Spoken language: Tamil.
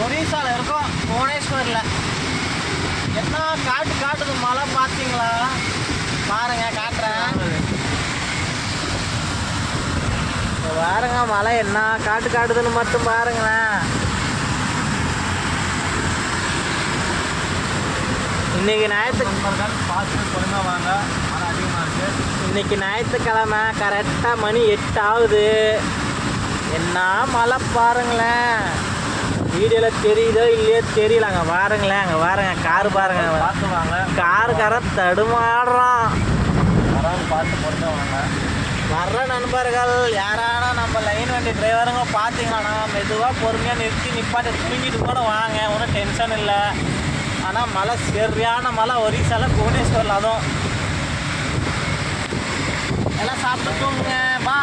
ஒரிசால இருக்கோம், புவனேஸ்வரில். என்ன காட்டுது மழை பார்த்தீங்களா? பாருங்க, காட்டுறேன் பாருங்க. மழை என்ன காட்டுதுன்னு மட்டும் பாருங்களேன். இன்னைக்கு இன்னைக்கு ஞாயிற்றுக்கிழமை கரெக்டாக மணி 8 ஆகுது. என்ன மழை பாருங்களேன். வீடியோவில் தெரியுதோ இல்லையோ தெரியல. அங்கே பாருங்களேன், அங்கே பாருங்க, காரு பாருங்க, பார்த்துவாங்க. காருக்காரன் தடுமாடுறான். பார்த்து பொறுத்த வாங்க. வர்ற நண்பர்கள் யாரானா நம்ம லைன் வண்டி டிரைவருங்க பார்த்தீங்கன்னா மெதுவாக பொறுமையாக நிப்பாட்டி தூங்கிட்டு கூட வாங்க, ஒன்றும் டென்ஷன் இல்லை. ஆனால் மழை சரியான மழை ஒரிசால, புவனேஸ்வரில். அதுவும் எல்லாம் சாப்பிட்டு தூங்குங்க. பா.